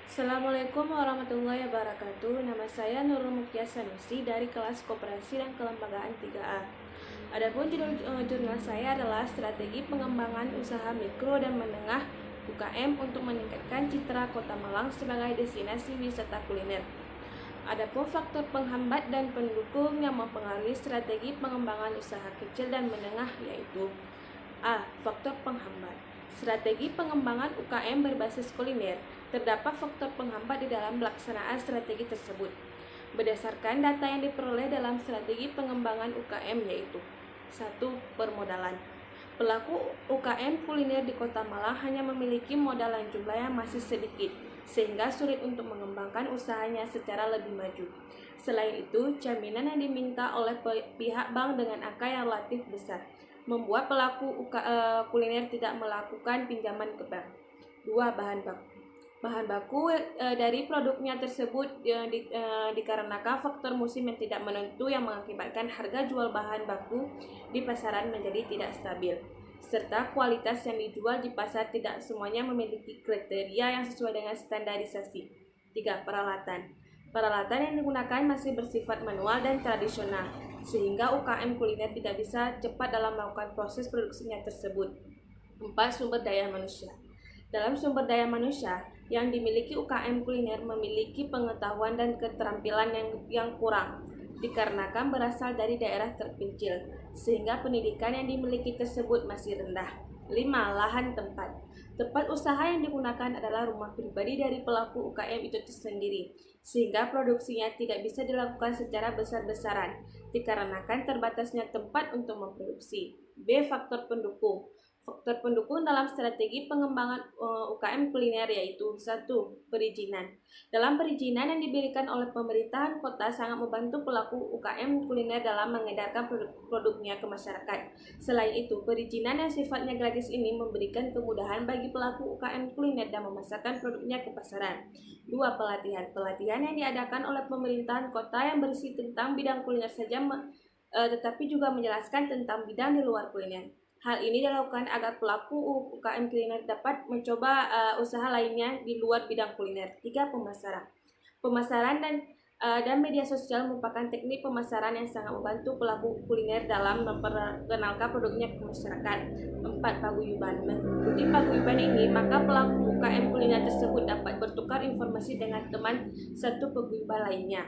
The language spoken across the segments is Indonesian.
Assalamualaikum warahmatullahi wabarakatuh. Nama saya Nurul Mukia Sanusi dari kelas Koperasi dan Kelembagaan 3A. Adapun jurnal saya adalah Strategi Pengembangan Usaha Mikro dan Menengah UKM untuk meningkatkan citra Kota Malang sebagai destinasi wisata kuliner. Adapun faktor penghambat dan pendukung yang mempengaruhi strategi pengembangan usaha kecil dan menengah yaitu A. Faktor penghambat. Strategi pengembangan UKM berbasis kuliner. Terdapat faktor penghambat di dalam pelaksanaan strategi tersebut. Berdasarkan data yang diperoleh dalam strategi pengembangan UKM yaitu 1. Permodalan. Pelaku UKM kuliner di Kota Malang hanya memiliki modal dan jumlah yang masih sedikit, sehingga sulit untuk mengembangkan usahanya secara lebih maju. Selain itu, jaminan yang diminta oleh pihak bank dengan angka yang relatif besar membuat pelaku kuliner tidak melakukan pinjaman ke bank. 2. Bahan baku. Bahan baku dari produknya tersebut dikarenakan faktor musim yang tidak menentu yang mengakibatkan harga jual bahan baku di pasaran menjadi tidak stabil, serta kualitas yang dijual di pasar tidak semuanya memiliki kriteria yang sesuai dengan standarisasi. 3. Peralatan. Peralatan yang digunakan masih bersifat manual dan tradisional, sehingga UKM kuliner tidak bisa cepat dalam melakukan proses produksinya tersebut. 4. Sumber daya manusia. Dalam sumber daya manusia yang dimiliki UKM kuliner memiliki pengetahuan dan keterampilan yang kurang, dikarenakan berasal dari daerah terpencil, sehingga pendidikan yang dimiliki tersebut masih rendah. 5. Lahan tempat. Tempat usaha yang digunakan adalah rumah pribadi dari pelaku UKM itu sendiri, sehingga produksinya tidak bisa dilakukan secara besar-besaran, dikarenakan terbatasnya tempat untuk memproduksi. B. Faktor pendukung. Faktor pendukung dalam strategi pengembangan UKM kuliner yaitu 1. Perizinan. Dalam perizinan yang diberikan oleh pemerintahan kota sangat membantu pelaku UKM kuliner dalam mengedarkan produknya ke masyarakat. Selain itu, perizinan yang sifatnya gratis ini memberikan kemudahan bagi pelaku UKM kuliner dan memasarkan produknya ke pasaran. 2. Pelatihan. Pelatihan yang diadakan oleh pemerintahan kota yang berisi tentang bidang kuliner saja tetapi juga menjelaskan tentang bidang di luar kuliner. Hal ini dilakukan agar pelaku UKM kuliner dapat mencoba usaha lainnya di luar bidang kuliner. 3. Pemasaran. Pemasaran dan media sosial merupakan teknik pemasaran yang sangat membantu pelaku kuliner dalam memperkenalkan produknya ke masyarakat. 4. Paguyuban. Mengikuti paguyuban ini, maka pelaku UKM kuliner tersebut dapat bertukar informasi dengan teman satu paguyuban lainnya.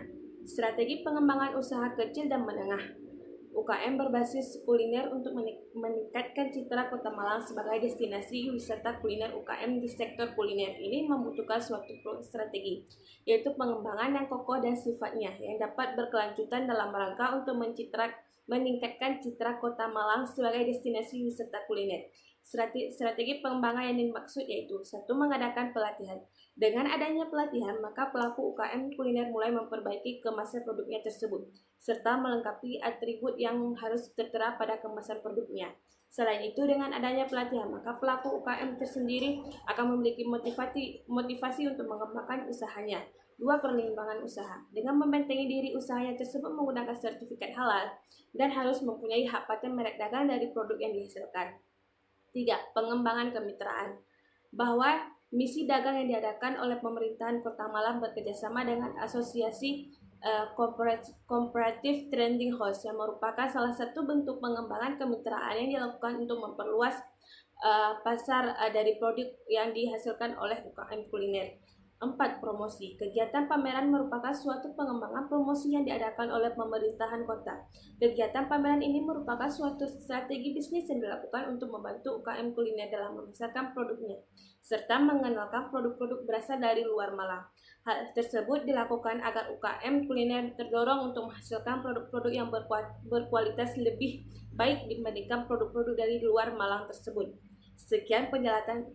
Strategi pengembangan usaha kecil dan menengah. UKM berbasis kuliner untuk meningkatkan citra Kota Malang sebagai destinasi wisata kuliner. UKM di sektor kuliner ini membutuhkan suatu strategi, yaitu pengembangan yang kokoh dan sifatnya yang dapat berkelanjutan dalam rangka untuk meningkatkan citra Kota Malang sebagai destinasi wisata kuliner. Strategi pengembangan yang dimaksud yaitu 1. Mengadakan pelatihan. Dengan adanya pelatihan, maka pelaku UKM kuliner mulai memperbaiki kemasan produknya tersebut, serta melengkapi atribut yang harus tertera pada kemasan produknya. Selain itu, dengan adanya pelatihan, maka pelaku UKM tersendiri akan memiliki motivasi untuk mengembangkan usahanya. 2. Perlindungan usaha. Dengan membentengi diri usahanya tersebut menggunakan sertifikat halal dan harus mempunyai hak paten merek dagang dari produk yang dihasilkan. 3. Pengembangan kemitraan. Bahwa misi dagang yang diadakan oleh pemerintahan Kota Malang bekerjasama dengan Asosiasi Comparative Trading House yang merupakan salah satu bentuk pengembangan kemitraan yang dilakukan untuk memperluas pasar dari produk yang dihasilkan oleh UKM kuliner. 4. Promosi. Kegiatan pameran merupakan suatu pengembangan promosi yang diadakan oleh pemerintahan kota. Kegiatan pameran ini merupakan suatu strategi bisnis yang dilakukan untuk membantu UKM kuliner dalam memasarkan produknya, serta mengenalkan produk-produk berasal dari luar Malang. Hal tersebut dilakukan agar UKM kuliner terdorong untuk menghasilkan produk-produk yang berkualitas lebih baik dibandingkan produk-produk dari luar Malang tersebut. Sekian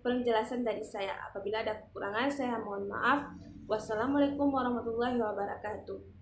penjelasan dari saya. Apabila ada kekurangan, saya mohon maaf. Wassalamualaikum warahmatullahi wabarakatuh.